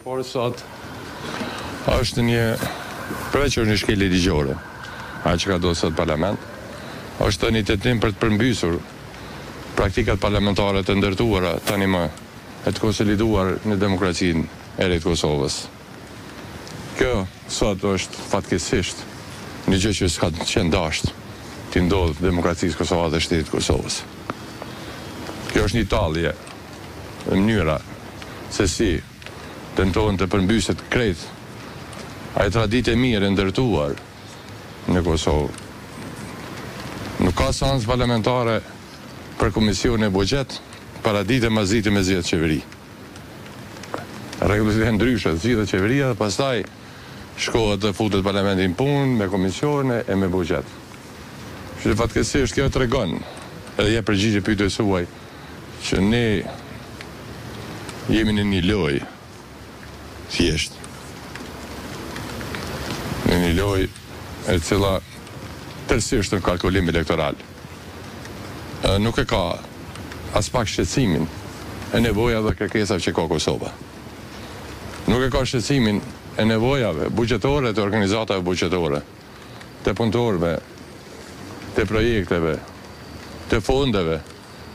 Por sot është një përveç një shkelje ligjore, ajo që ka do sot parlament, është një tentim për të përmbysur praktikat parlamentare të ndërtuara tani më e të konsoliduar në demokracinë e re të Kosovës. Kjo sot është fatkeqësisht një gjë që s'ka qenë dashur të ndodhë demokracisë Kosovës dhe shtetit Kosovës. Kjo është një tallje në mënyra se si tentohen të përmbyset krejt ai traditë e mirë e ndërtuar në Kosovë. Nuk ka seancë parlamentare për Komisionin e Buxhet para ditë mas dite me zgjedhje qeveri. Rregullisht janë ndryshe, zgjedhet qeveria dhe pastaj shkohet dhe futet parlamenti në punë me komisione e me buxhet. Që fatkeqësisht kjo tregon edhe jep përgjigje pyetjes suaj që ne jemi në një lojë thjesht. Në një lojë e cila tërësisht në kalkulim elektoral. Nuk e ka as pak shqetësimin e nevoja dhe kërkesave që ka Kosova. Nuk e ka shqetësimin e nevojave buxhetore të organizatave buxhetore, të punëtorëve, të projekteve, të fondeve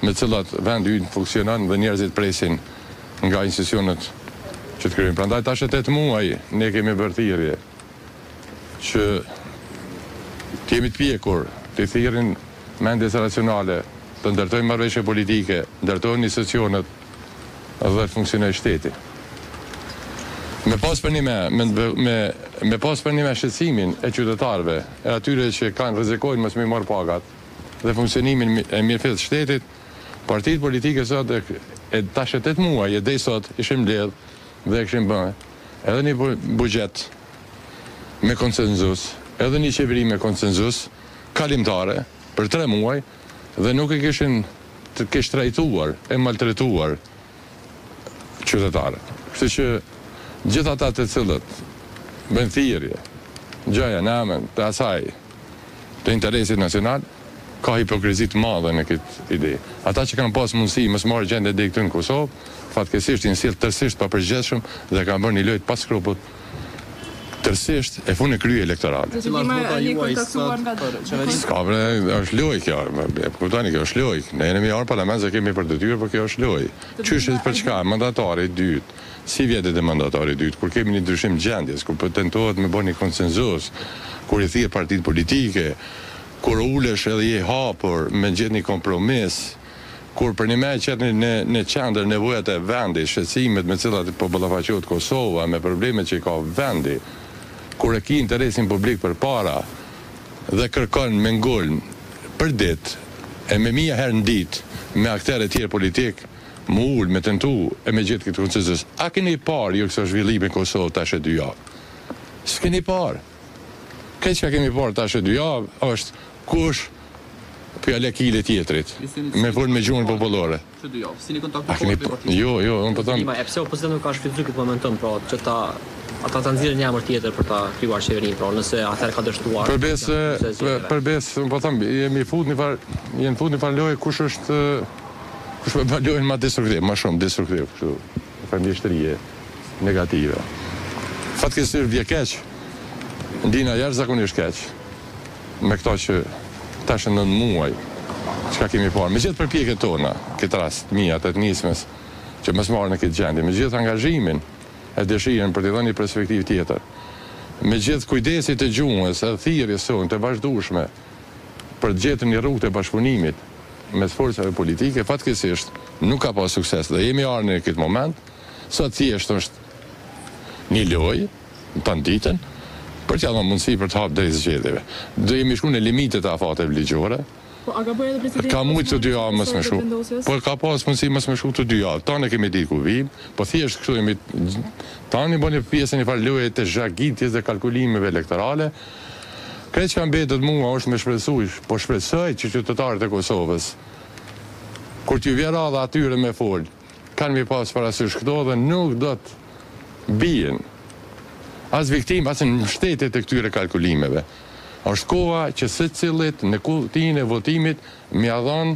me cilat vendi ynë funksionon dhe njerëzit presin nga institucionet që të kryejnë. Prandaj tash 8 muaj ne kemi bërë thirrje që të jemi të pjekur të thirrin mendjes racionale, të ndërtojmë marrëveshje politike, ndërtojnë institucionet dhe të funksionojë shteti. Me pas për një me shqetësimin e qytetarëve e atyre që kanë rrezikojnë mos me marr pagat dhe funksionimin e mirëfillt të shtetit, partitë politike sot e tash 8 muaj e deri sot ishim mbledh dhe kishim bërë edhe një buxhet me konsenzus, edhe një qeveri me konsenzus kalimtare për 3 muaj dhe nuk e kishin të kesh trajtuar e maltretuar qytetarët. Kështu që gjithë ata të cilët bëjnë thirrje, gjaja në emër të asaj të interesit nacional, ka hipokrizi të madhe në këtë ide. Ata që kanë pas mundësi mos marrë gjendje deri këtu në Kosovë, fatkeqësisht janë sjellë tërësisht pa përgjithshëm dhe kanë bërë një lojë pa skruput tërësisht e funë krye elektorale. Ska bre, është lojë kjo, kuptoni kjo është lojë. Ne jemi në parlament se kemi për detyrë, por kjo është lojë. Çështjet për çka? Mandatari i dytë. Si vjetet e mandatari i dytë, kur kemi një ndryshim gjendjes, kur tentohet me bërë një konsenzus, kur i thirr partitë politike, kur ulesh edhe je hapur me gjetë një kompromis, kur për një me qetë në qendër nevojat e vendi, shqetësimet me cilat po ballafaqohet Kosova, me problemet që ka vendi, kur e ki interesin publik për para dhe kërkon me ngulm për ditë e me 1000 herë në ditë me aktorë të tjerë politik, më ul me tentu e me gjithë këtë konsenzus. A keni parë ju këso zhvillime në Kosovë tash e 2 javë? S'keni parë. Këtë që kemi parë tash e 2 javë është kush pjale kile tjetrit, me fol me gjuhën popullore. Që 2 javë, si një kontakt me Jo, unë po them. E pse opozita nuk ka shfrytzuar këtë momentum, pra, që ata ta nxjerrin një emër tjetër për ta krijuar qeverinë, pra, nëse atëherë ka dështuar. Përbes, po them, jemi fut një farë lojë kush me balojnë ma destruktiv, ma shumë destruktiv, kështu, përmjeshtërije negative. Fatkeqësisht vje keq, ndina jashtëzakonisht keq, me këto që tash në 9 muaj, çka kemi parë, me gjithë përpjekjet tona, këtë rast, mia të nismes, që mos marrën në këtë gjendje, me gjithë angazhimin e dëshirën për të dhënë një perspektivë tjetër, me gjithë kujdesit të gjuhës, e thirrjes sonë të vazhdueshme për të gjetur një rrugë të bashkëpunimit mes forcave politike, fatkeqësisht nuk ka pas sukses dhe jemi ardhur në këtë moment, sot thjesht është një lojë, panditën, për t'ja dhënë mundësi për të hapur drejt zgjedhjeve. Do jemi shkuar në limitet e afateve ligjore. Po a gaboj edhe presidenti? Ka mujt të 2 javë mësë me shku. Po ka pas mundësi mësë me shku të 2 javë. Tani kemi ditë ku vim, po thjesht kështu jemi tani bëni pjesën e farë loje të zhagitjes dhe kalkulimeve elektorale. Kreç që mbetet mua është me shpresuj, po shpresoj që qytetarët e Kosovës, kur t'ju vjen radha atyre me fol, kanë mi pas parasysh këto dhe nuk do të bien as viktim, as në mbështetje të këtyre kalkulimeve. Është koha që secillit në kutinë e votimit m'ia dhon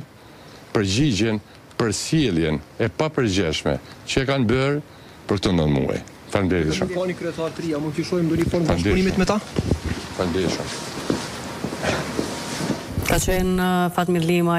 përgjigjen për sjelljen e papërgjeshme që kanë bërë për këtë 9 muaj. Faleminderit shumë. Keni kryetar të ri, mund të shohim ndonjë formë bashkëpunimit me ta? Faleminderit shumë. Ka qenë Fatmir Lima